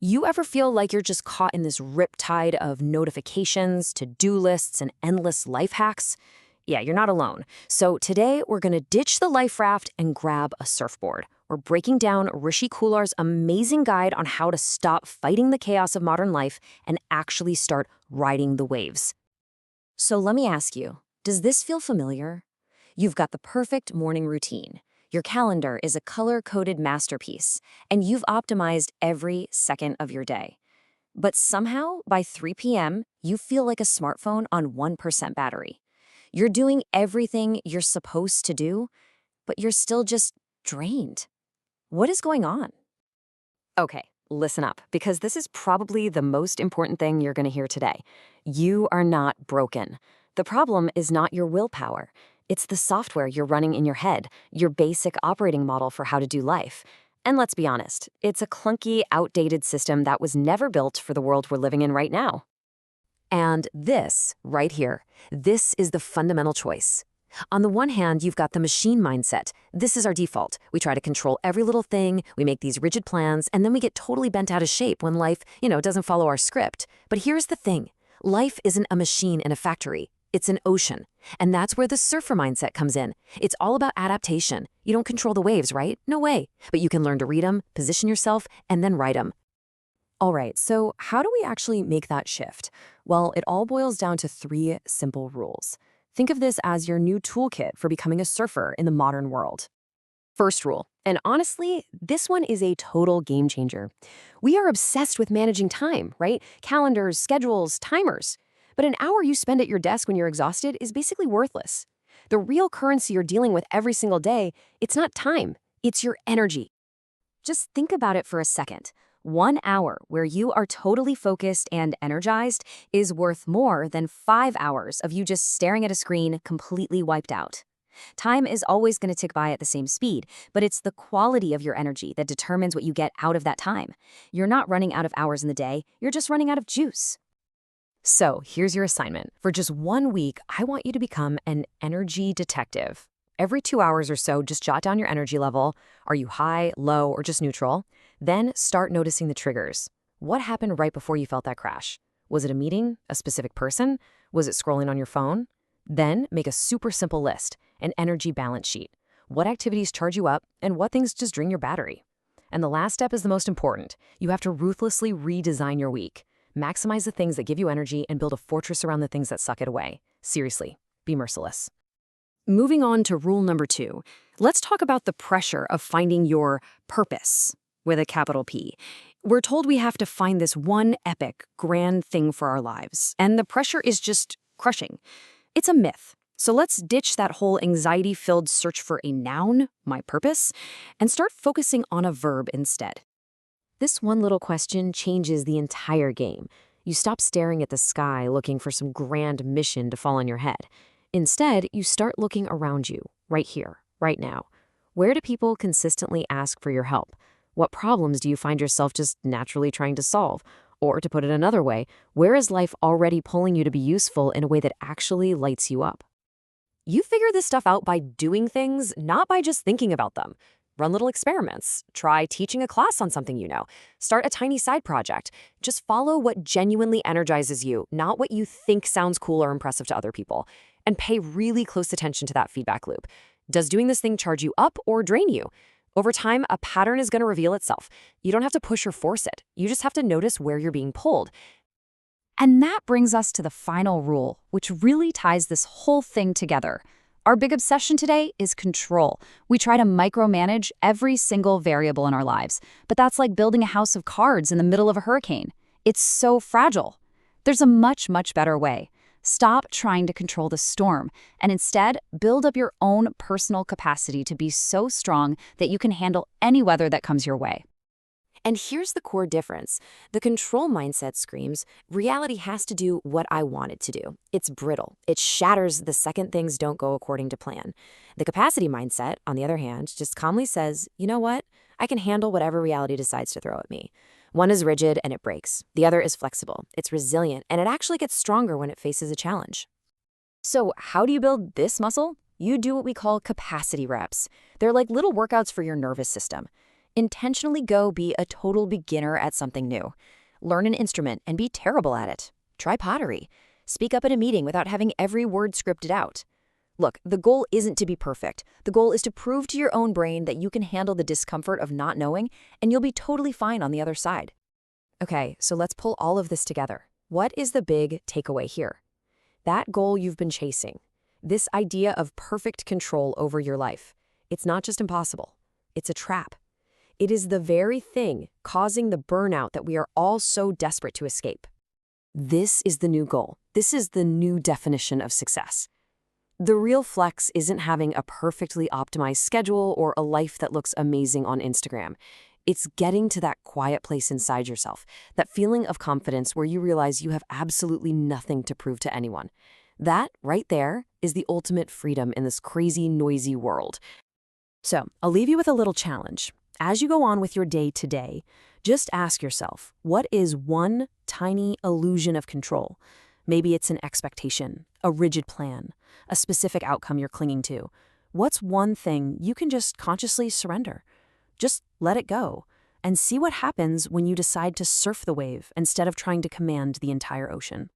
You ever feel like you're just caught in this riptide of notifications, to-do lists, and endless life hacks? Yeah, you're not alone. So today, we're going to ditch the life raft and grab a surfboard. We're breaking down Rishi Khullar's amazing guide on how to stop fighting the chaos of modern life and actually start riding the waves. So let me ask you, does this feel familiar? You've got the perfect morning routine. Your calendar is a color-coded masterpiece, and you've optimized every second of your day. But somehow, by 3 p.m., you feel like a smartphone on 1% battery. You're doing everything you're supposed to do, but you're still just drained. What is going on? Okay, listen up, because this is probably the most important thing you're going to hear today. You are not broken. The problem is not your willpower. It's the software you're running in your head, your basic operating model for how to do life. And let's be honest, it's a clunky, outdated system that was never built for the world we're living in right now. And this, right here, this is the fundamental choice. On the one hand, you've got the machine mindset. This is our default. We try to control every little thing, we make these rigid plans, and then we get totally bent out of shape when life, doesn't follow our script. But here's the thing. Life isn't a machine in a factory. It's an ocean. And that's where the surfer mindset comes in. It's all about adaptation. You don't control the waves, right? No way. But you can learn to read them, position yourself, and then ride them. All right, so how do we actually make that shift? Well, it all boils down to 3 simple rules. Think of this as your new toolkit for becoming a surfer in the modern world. First rule, and honestly, this one is a total game changer. We are obsessed with managing time, right? Calendars, schedules, timers. But an hour you spend at your desk when you're exhausted is basically worthless. The real currency you're dealing with every single day, it's not time, it's your energy. Just think about it for a second. 1 hour where you are totally focused and energized is worth more than 5 hours of you just staring at a screen completely wiped out. Time is always going to tick by at the same speed, but it's the quality of your energy that determines what you get out of that time. You're not running out of hours in the day, you're just running out of juice. So here's your assignment. For just 1 week, I want you to become an energy detective. Every 2 hours or so, just jot down your energy level. Are you high, low, or just neutral? Then start noticing the triggers. What happened right before you felt that crash? Was it a meeting? A specific person? Was it scrolling on your phone? Then make a super simple list, an energy balance sheet. What activities charge you up and what things just drain your battery? And the last step is the most important. You have to ruthlessly redesign your week. Maximize the things that give you energy and build a fortress around the things that suck it away. Seriously, be merciless. Moving on to rule number 2, let's talk about the pressure of finding your purpose with a capital P. We're told we have to find this one epic, grand thing for our lives, and the pressure is just crushing. It's a myth. So let's ditch that whole anxiety-filled search for a noun, my purpose, and start focusing on a verb instead. This one little question changes the entire game. You stop staring at the sky looking for some grand mission to fall on your head. Instead, you start looking around you, right here, right now. Where do people consistently ask for your help? What problems do you find yourself just naturally trying to solve? Or to put it another way, where is life already pulling you to be useful in a way that actually lights you up? You figure this stuff out by doing things, not by just thinking about them. Run little experiments. Try teaching a class on something you know. Start a tiny side project. Just follow what genuinely energizes you, not what you think sounds cool or impressive to other people. And pay really close attention to that feedback loop. Does doing this thing charge you up or drain you? Over time, a pattern is going to reveal itself. You don't have to push or force it. You just have to notice where you're being pulled. And that brings us to the final rule, which really ties this whole thing together. Our big obsession today is control. We try to micromanage every single variable in our lives, but that's like building a house of cards in the middle of a hurricane. It's so fragile. There's a much, much better way. Stop trying to control the storm and instead build up your own personal capacity to be so strong that you can handle any weather that comes your way. And here's the core difference. The control mindset screams, reality has to do what I want it to do. It's brittle. It shatters the second things don't go according to plan. The capacity mindset, on the other hand, just calmly says, you know what? I can handle whatever reality decides to throw at me. One is rigid and it breaks. The other is flexible. It's resilient, and it actually gets stronger when it faces a challenge. So how do you build this muscle? You do what we call capacity reps. They're like little workouts for your nervous system. Intentionally go be a total beginner at something new. Learn an instrument and be terrible at it. Try pottery. Speak up at a meeting without having every word scripted out. Look, the goal isn't to be perfect. The goal is to prove to your own brain that you can handle the discomfort of not knowing, and you'll be totally fine on the other side. Okay, so let's pull all of this together. What is the big takeaway here? That goal you've been chasing, this idea of perfect control over your life, it's not just impossible, it's a trap. It is the very thing causing the burnout that we are all so desperate to escape. This is the new goal. This is the new definition of success. The real flex isn't having a perfectly optimized schedule or a life that looks amazing on Instagram. It's getting to that quiet place inside yourself, that feeling of confidence where you realize you have absolutely nothing to prove to anyone. That, right there, is the ultimate freedom in this crazy, noisy world. So, I'll leave you with a little challenge. As you go on with your day today, just ask yourself, what is one tiny illusion of control? Maybe it's an expectation, a rigid plan, a specific outcome you're clinging to. What's one thing you can just consciously surrender? Just let it go and see what happens when you decide to surf the wave instead of trying to command the entire ocean.